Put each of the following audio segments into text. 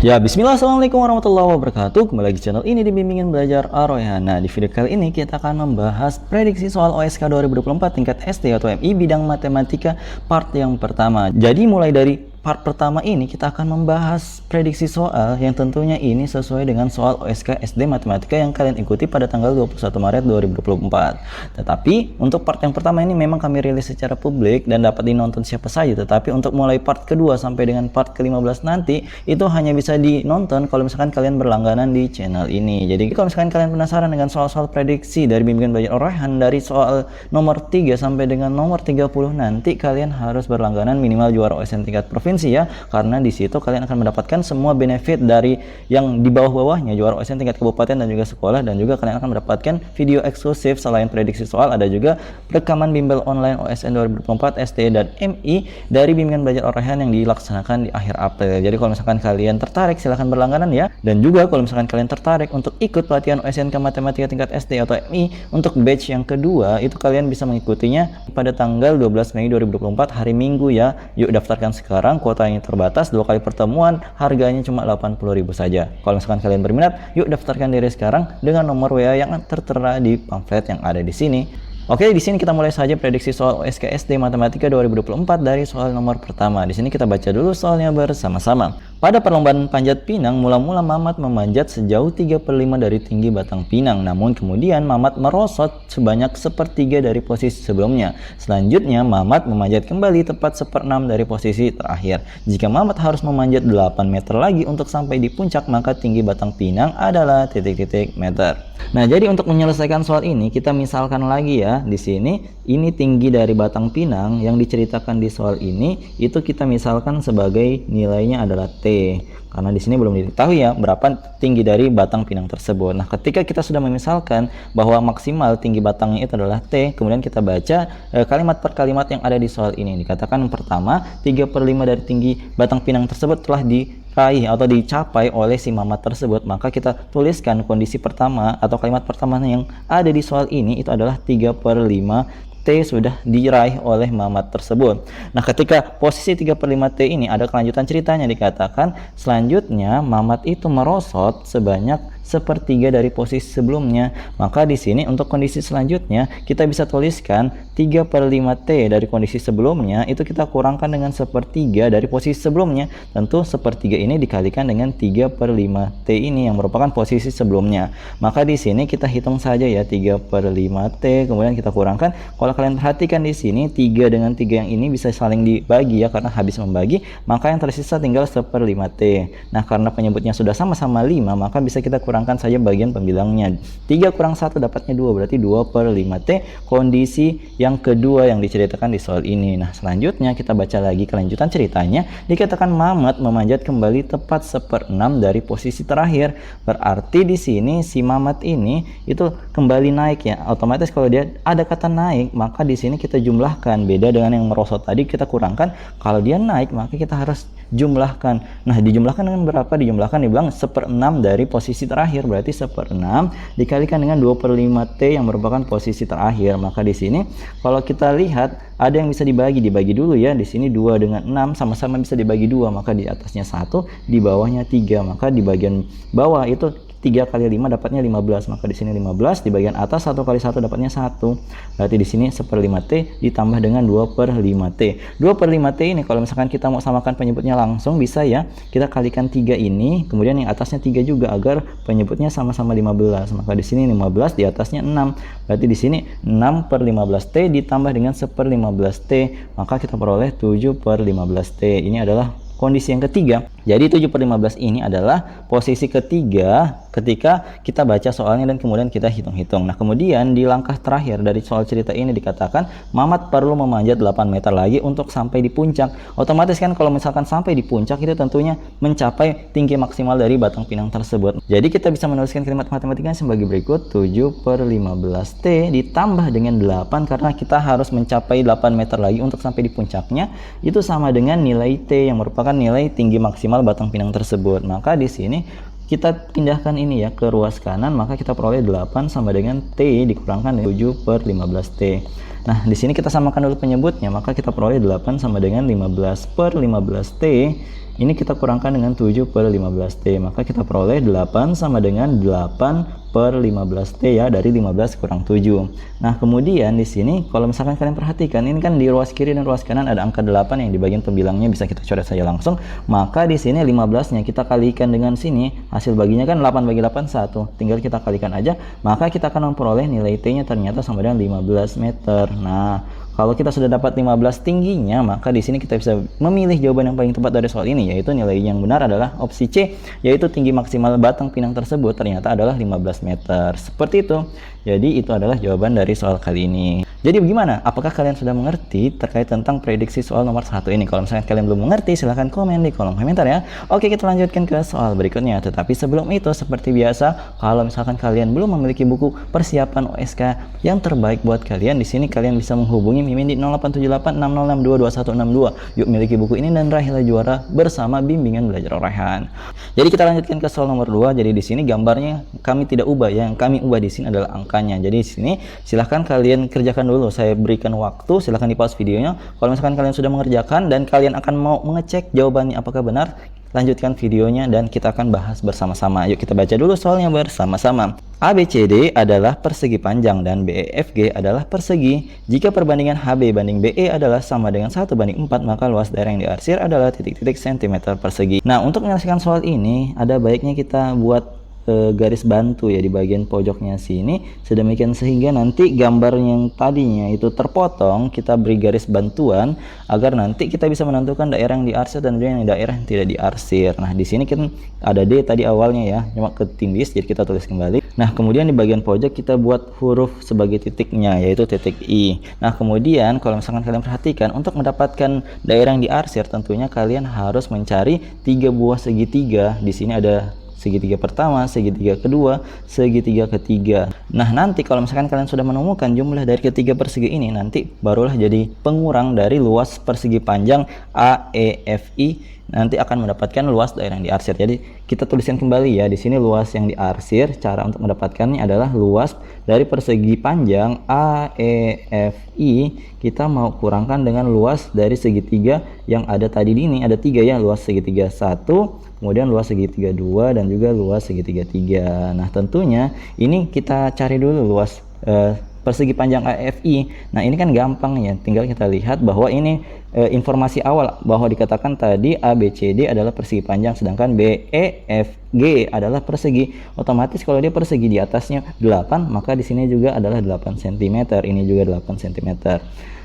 Ya, bismillah, assalamualaikum warahmatullahi wabarakatuh. Kembali lagi channel ini di Bimbingan Belajar Ar-Royhan. Nah, di video kali ini kita akan membahas prediksi soal OSK 2024 tingkat SD atau MI bidang matematika part yang pertama. Jadi mulai dari part pertama ini kita akan membahas prediksi soal yang tentunya ini sesuai dengan soal OSK SD Matematika yang kalian ikuti pada tanggal 21 Maret 2024. Tetapi untuk part yang pertama ini memang kami rilis secara publik dan dapat dinonton siapa saja. Tetapi untuk mulai part kedua sampai dengan part ke-15 nanti itu hanya bisa dinonton kalau misalkan kalian berlangganan di channel ini. Jadi kalau misalkan kalian penasaran dengan soal-soal prediksi dari Bimbingan Belajar Ar-Royhan dari soal nomor 3 sampai dengan nomor 30 nanti kalian harus berlangganan minimal juara OSN tingkat provinsi ya, karena di situ kalian akan mendapatkan semua benefit dari yang di bawah-bawahnya, juara OSN tingkat kabupaten dan juga sekolah, dan juga kalian akan mendapatkan video eksklusif selain prediksi soal, ada juga rekaman bimbel online OSN 2024 SD dan MI dari Bimbingan Belajar Ar-Royhan yang dilaksanakan di akhir April. Jadi kalau misalkan kalian tertarik silahkan berlangganan ya, dan juga kalau misalkan kalian tertarik untuk ikut pelatihan OSNK Matematika tingkat SD atau MI untuk batch yang kedua, itu kalian bisa mengikutinya pada tanggal 12 Mei 2024 hari Minggu ya. Yuk daftarkan sekarang, kuotanya terbatas, 2 kali pertemuan, harganya cuma 80.000 saja. Kalau misalkan kalian berminat, yuk daftarkan diri sekarang dengan nomor WA yang tertera di pamflet yang ada di sini. Oke, di sini kita mulai saja prediksi soal OSK SD Matematika 2024 dari soal nomor pertama. Di sini kita baca dulu soalnya bersama-sama. Pada perlombaan panjat pinang, mula-mula Mamat memanjat sejauh 3/5 dari tinggi batang pinang. Namun kemudian Mamat merosot sebanyak 1/3 dari posisi sebelumnya. Selanjutnya Mamat memanjat kembali tepat 1/6 dari posisi terakhir. Jika Mamat harus memanjat 8 meter lagi untuk sampai di puncak, maka tinggi batang pinang adalah titik-titik meter. Nah, jadi untuk menyelesaikan soal ini kita misalkan lagi ya. Di sini ini tinggi dari batang pinang yang diceritakan di soal ini itu kita misalkan sebagai nilainya adalah T. Karena di sini belum diketahui ya berapa tinggi dari batang pinang tersebut. Nah, ketika kita sudah memisalkan bahwa maksimal tinggi batangnya itu adalah T, kemudian kita baca kalimat per kalimat yang ada di soal ini. Dikatakan yang pertama, 3/5 dari tinggi batang pinang tersebut telah diraih atau dicapai oleh si Mamat tersebut. Maka kita tuliskan kondisi pertama atau kalimat pertama yang ada di soal ini itu adalah 3/5 T sudah diraih oleh Mamat tersebut. Nah, ketika posisi 3/5 T ini ada kelanjutan ceritanya, dikatakan selanjutnya Mamat itu merosot sebanyak 1/3 dari posisi sebelumnya. Maka di sini untuk kondisi selanjutnya kita bisa tuliskan 3/5 T dari kondisi sebelumnya itu kita kurangkan dengan 1/3 dari posisi sebelumnya. Tentu 1/3 ini dikalikan dengan 3/5 T ini yang merupakan posisi sebelumnya. Maka di sini kita hitung saja ya 3/5 T, kemudian kita kurangkan. Kalau kalian perhatikan di sini 3 dengan 3 yang ini bisa saling dibagi ya, karena habis membagi maka yang tersisa tinggal 1/5 T. Nah, karena penyebutnya sudah sama-sama 5, maka bisa kita kurangkan saja bagian pembilangnya. 3 kurang 1 dapatnya 2, berarti 2/5 T kondisi yang kedua yang diceritakan di soal ini. Nah, selanjutnya kita baca lagi kelanjutan ceritanya. Dikatakan Mamat memanjat kembali tepat 1/6 dari posisi terakhir. Berarti di sini si Mamat ini itu kembali naik ya. Otomatis kalau dia ada kata naik, maka di sini kita jumlahkan. Beda dengan yang merosot tadi kita kurangkan. Kalau dia naik, maka kita harus jumlahkan. Nah, dijumlahkan dengan berapa? Dijumlahkan dibilang 1/6 dari posisi terakhir, berarti 1/6 dikalikan dengan 2/5 T yang merupakan posisi terakhir. Maka di sini kalau kita lihat ada yang bisa dibagi dulu ya. Di sini 2 dengan 6 sama-sama bisa dibagi 2, maka di atasnya 1, di bawahnya 3. Maka di bagian bawah itu 3 kali 5 dapatnya 15, maka di sini 15, di bagian atas 1 kali 1 dapatnya 1. Berarti di sini 1/5 T ditambah dengan 2/5 T. 2/5 T ini kalau misalkan kita mau samakan penyebutnya langsung bisa ya. Kita kalikan 3 ini, kemudian yang atasnya 3 juga agar penyebutnya sama-sama 15. Maka di sini 15, di atasnya 6. Berarti di sini 6/15 T ditambah dengan 1/15 T, maka kita peroleh 7/15 T. Ini adalah kondisi yang ketiga. Jadi 7/15 ini adalah posisi ketiga ketika kita baca soalnya dan kemudian kita hitung-hitung. Nah, kemudian di langkah terakhir dari soal cerita ini dikatakan Mamat perlu memanjat 8 meter lagi untuk sampai di puncak. Otomatis kan kalau misalkan sampai di puncak itu tentunya mencapai tinggi maksimal dari batang pinang tersebut. Jadi kita bisa menuliskan kalimat matematikanya sebagai berikut. 7/15 T ditambah dengan 8 karena kita harus mencapai 8 meter lagi untuk sampai di puncaknya. Itu sama dengan nilai T yang merupakan nilai tinggi maksimal batang pinang tersebut. Maka di sini kita pindahkan ini ya ke ruas kanan, maka kita peroleh 8 sama dengan T dikurangkan 7/15T. Nah, di sini kita samakan dulu penyebutnya, maka kita peroleh 8 sama dengan 15/15T. Ini kita kurangkan dengan 7/15T, maka kita peroleh 8 sama dengan 8/15T ya, dari 15 kurang 7. Nah, kemudian di sini kalau misalkan kalian perhatikan, ini kan di ruas kiri dan ruas kanan ada angka 8 yang di bagian pembilangnya bisa kita coret saja langsung. Maka di sini 15-nya kita kalikan dengan sini, hasil baginya kan 8 bagi 8 1. Tinggal kita kalikan aja, maka kita akan memperoleh nilai T-nya ternyata sama dengan 15 meter. Nah, kalau kita sudah dapat 15 tingginya, maka di sini kita bisa memilih jawaban yang paling tepat dari soal ini, yaitu nilai yang benar adalah opsi C, yaitu tinggi maksimal batang pinang tersebut ternyata adalah 15 meter. Seperti itu. Jadi itu adalah jawaban dari soal kali ini. Jadi bagaimana? Apakah kalian sudah mengerti terkait tentang prediksi soal nomor 1 ini? Kalau misalnya kalian belum mengerti, silahkan komen di kolom komentar ya. Oke, kita lanjutkan ke soal berikutnya. Tetapi sebelum itu, seperti biasa, kalau misalkan kalian belum memiliki buku persiapan OSK yang terbaik buat kalian, di sini kalian bisa menghubungi Mimin di 087860622162. Yuk miliki buku ini dan raihlah juara bersama bimbingan belajar Raihan. Jadi kita lanjutkan ke soal nomor 2. Jadi di sini gambarnya kami tidak ubah, yang kami ubah di sini adalah angkanya. Jadi di sini silahkan kalian kerjakan dulu. Saya berikan waktu, silahkan di pause videonya. Kalau misalkan kalian sudah mengerjakan dan kalian akan mau mengecek jawabannya apakah benar, lanjutkan videonya dan kita akan bahas bersama-sama. Yuk kita baca dulu soalnya bersama-sama. ABCD adalah persegi panjang dan BEFG adalah persegi. Jika perbandingan HB banding BE adalah sama dengan 1/4, maka luas daerah yang diarsir adalah titik-titik cm persegi. Nah, untuk menyelesaikan soal ini, ada baiknya kita buat garis bantu ya di bagian pojoknya sini, sedemikian sehingga nanti gambar yang tadinya itu terpotong kita beri garis bantuan agar nanti kita bisa menentukan daerah yang diarsir dan juga yang daerah yang tidak diarsir. Nah, di sini kan ada D tadi awalnya ya, cuma ketindis jadi kita tulis kembali. Nah, kemudian di bagian pojok kita buat huruf sebagai titiknya, yaitu titik I. Nah, kemudian kalau misalkan kalian perhatikan, untuk mendapatkan daerah yang diarsir tentunya kalian harus mencari 3 buah segitiga. Di sini ada segitiga pertama, segitiga kedua, segitiga ketiga. Nah, nanti kalau misalkan kalian sudah menemukan jumlah dari ketiga persegi ini, nanti barulah jadi pengurang dari luas persegi panjang AEFI, nanti akan mendapatkan luas daerah yang diarsir. Jadi kita tuliskan kembali ya, di sini luas yang diarsir, cara untuk mendapatkannya adalah luas dari persegi panjang AEFI kita mau kurangkan dengan luas dari segitiga yang ada tadi ini, ada 3 ya, luas segitiga 1, kemudian luas segitiga 2 dan juga luas segitiga 3. Nah, tentunya ini kita cari dulu luas persegi panjang AFI. Nah, ini kan gampang ya, tinggal kita lihat bahwa ini informasi awal bahwa dikatakan tadi ABCD adalah persegi panjang, sedangkan BEFG adalah persegi. Otomatis kalau dia persegi di atasnya 8, maka di sini juga adalah 8 cm, ini juga 8 cm.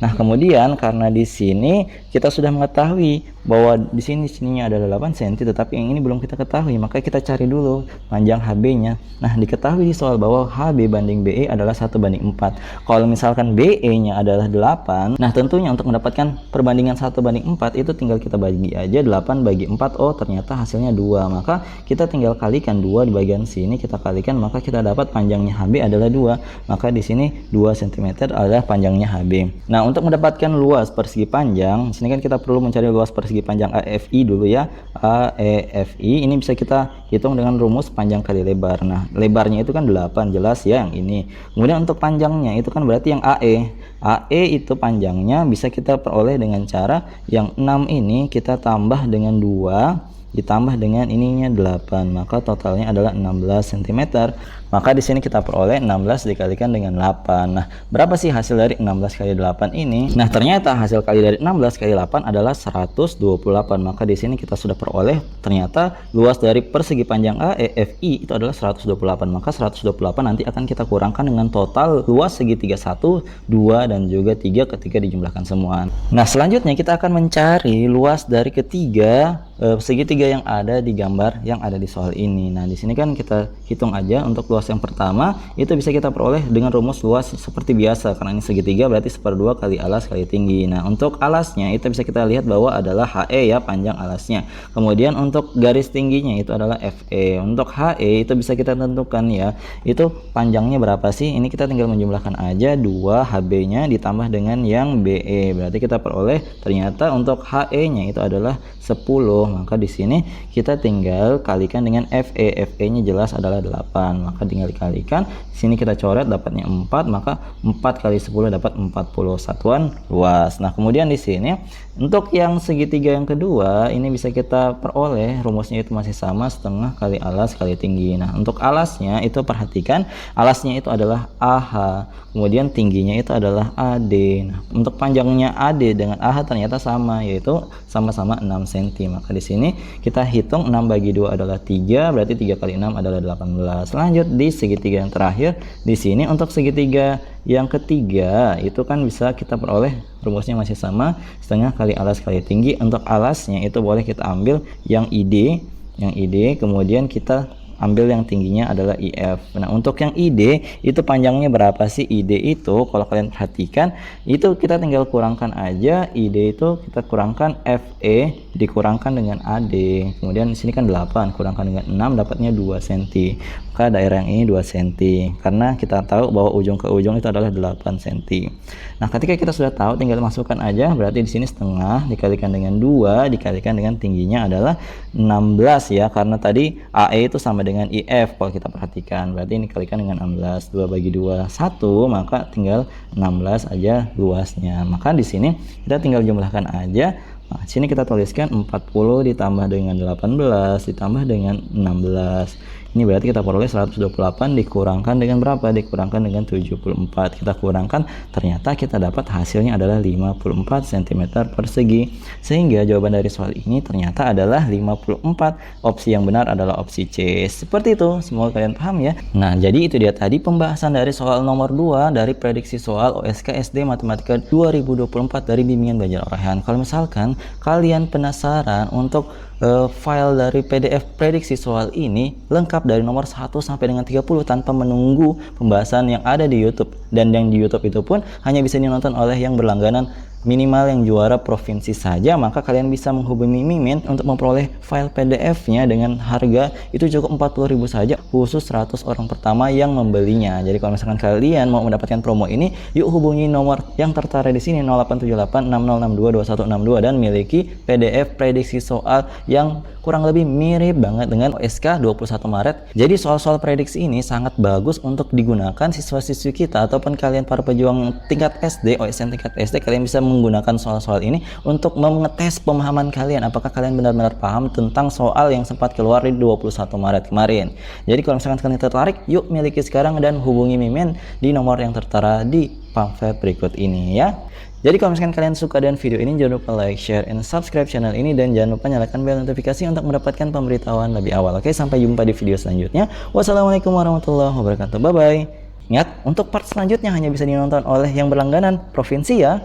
Nah, kemudian karena di sini kita sudah mengetahui bahwa di sininya ada 8 cm, tetapi yang ini belum kita ketahui, maka kita cari dulu panjang HB-nya. Nah, diketahui di soal bahwa HB banding BE adalah 1/4. Kalau misalkan BE-nya adalah 8, nah tentunya untuk mendapatkan perbandingan 1/4 itu tinggal kita bagi aja 8 bagi 4. Oh, ternyata hasilnya 2. Maka kita tinggal kalikan 2 di bagian sini, kita kalikan, maka kita dapat panjangnya HB adalah 2. Maka di sini 2 cm adalah panjangnya HB. Nah, untuk mendapatkan luas persegi panjang, sini kan kita perlu mencari luas persegi panjang AFI dulu ya. AEFI ini bisa kita hitung dengan rumus panjang kali lebar. Nah, lebarnya itu kan 8, jelas ya yang ini. Kemudian untuk panjangnya itu kan berarti yang AE. AE itu panjangnya bisa kita peroleh dengan cara yang 6 ini kita tambah dengan 2 ditambah dengan ininya 8, maka totalnya adalah 16 cm. Maka di sini kita peroleh 16 dikalikan dengan 8. Nah, berapa sih hasil dari 16 kali 8 ini? Nah, ternyata hasil kali dari 16 kali 8 adalah 128. Maka di sini kita sudah peroleh ternyata luas dari persegi panjang AEFI itu adalah 128. Maka 128 nanti akan kita kurangkan dengan total luas segitiga 1, 2 dan juga 3 ketika dijumlahkan semua. Nah, selanjutnya kita akan mencari luas dari ketiga segitiga yang ada di gambar yang ada di soal ini. Nah, di sini kan kita hitung aja untuk luas yang pertama itu bisa kita peroleh dengan rumus luas seperti biasa, karena ini segitiga berarti 1/2 kali alas kali tinggi. Nah, untuk alasnya itu bisa kita lihat bahwa adalah HE ya, panjang alasnya. Kemudian untuk garis tingginya itu adalah FE. Untuk HE itu bisa kita tentukan ya, itu panjangnya berapa sih? Ini kita tinggal menjumlahkan aja 2 HB-nya ditambah dengan yang BE. Berarti kita peroleh ternyata untuk HE-nya itu adalah 10. maka di sini kita tinggal kalikan dengan FE. FE-nya jelas adalah 8, maka tinggal dikalikan. Di sini kita coret dapatnya 4, maka 4 kali 10 dapat 40 satuan luas. Nah, kemudian di sini untuk yang segitiga yang kedua ini bisa kita peroleh, rumusnya itu masih sama, setengah kali alas kali tinggi. Nah, untuk alasnya itu perhatikan, alasnya itu adalah AH, kemudian tingginya itu adalah AD. Nah, untuk panjangnya AD dengan AH ternyata sama, yaitu sama-sama 6 cm. Maka di sini kita hitung 6 bagi 2 adalah 3, berarti 3 kali 6 adalah 18. Lanjut di segitiga yang terakhir. Di sini untuk segitiga yang ketiga itu kan bisa kita peroleh, rumusnya masih sama, setengah kali alas kali tinggi. Untuk alasnya itu boleh kita ambil yang ID, kemudian kita ambil yang tingginya adalah IF. Nah, untuk yang ID itu panjangnya berapa sih? ID itu kalau kalian perhatikan itu kita tinggal kurangkan aja, ID itu kita kurangkan FE dikurangkan dengan AD. Kemudian di sini kan 8 kurangkan dengan 6 dapatnya 2 cm. Maka daerah yang ini 2 cm karena kita tahu bahwa ujung ke ujung itu adalah 8 cm. Nah, ketika kita sudah tahu tinggal masukkan aja, berarti di sini setengah dikalikan dengan 2 dikalikan dengan tingginya adalah 16 ya, karena tadi AE itu sama dengan IF kalau kita perhatikan. Berarti ini kalikan dengan 16, 2 bagi 2 1, maka tinggal 16 aja luasnya. Maka di sini kita tinggal jumlahkan aja. Nah, sini kita tuliskan 40 ditambah dengan 18 ditambah dengan 16. Ini berarti kita peroleh 128 dikurangkan dengan berapa? Dikurangkan dengan 74. Kita kurangkan, ternyata kita dapat hasilnya adalah 54 cm persegi. Sehingga jawaban dari soal ini ternyata adalah 54. Opsi yang benar adalah opsi C. Seperti itu, semoga kalian paham ya. Nah, jadi itu dia tadi pembahasan dari soal nomor 2 dari prediksi soal OSK SD Matematika 2024 dari Bimbingan Belajar Rayhan. Kalau misalkan kalian penasaran untuk file dari PDF prediksi soal ini lengkap dari nomor 1 sampai dengan 30 tanpa menunggu pembahasan yang ada di YouTube, dan yang di YouTube itu pun hanya bisa ditonton oleh yang berlangganan minimal yang juara provinsi saja, maka kalian bisa menghubungi Mimin untuk memperoleh file PDF-nya dengan harga itu cukup 40.000 saja, khusus 100 orang pertama yang membelinya. Jadi kalau misalkan kalian mau mendapatkan promo ini, yuk hubungi nomor yang tertera di sini 087860622162 dan miliki PDF prediksi soal yang kurang lebih mirip banget dengan OSK 21 Maret. Jadi soal-soal prediksi ini sangat bagus untuk digunakan siswa-siswi kita ataupun kalian para pejuang tingkat SD, OSN tingkat SD. Kalian bisa menggunakan soal-soal ini untuk mengetes pemahaman kalian, apakah kalian benar-benar paham tentang soal yang sempat keluar di 21 Maret kemarin. Jadi kalau misalkan kalian tertarik, yuk miliki sekarang dan hubungi Mimin di nomor yang tertera di pamflet berikut ini ya. Jadi kalau misalkan kalian suka dengan video ini, jangan lupa like, share, and subscribe channel ini, dan jangan lupa nyalakan bel notifikasi untuk mendapatkan pemberitahuan lebih awal. Oke, sampai jumpa di video selanjutnya. Wassalamualaikum warahmatullahi wabarakatuh. Bye bye. Ingat, untuk part selanjutnya hanya bisa ditonton oleh yang berlangganan provinsi ya.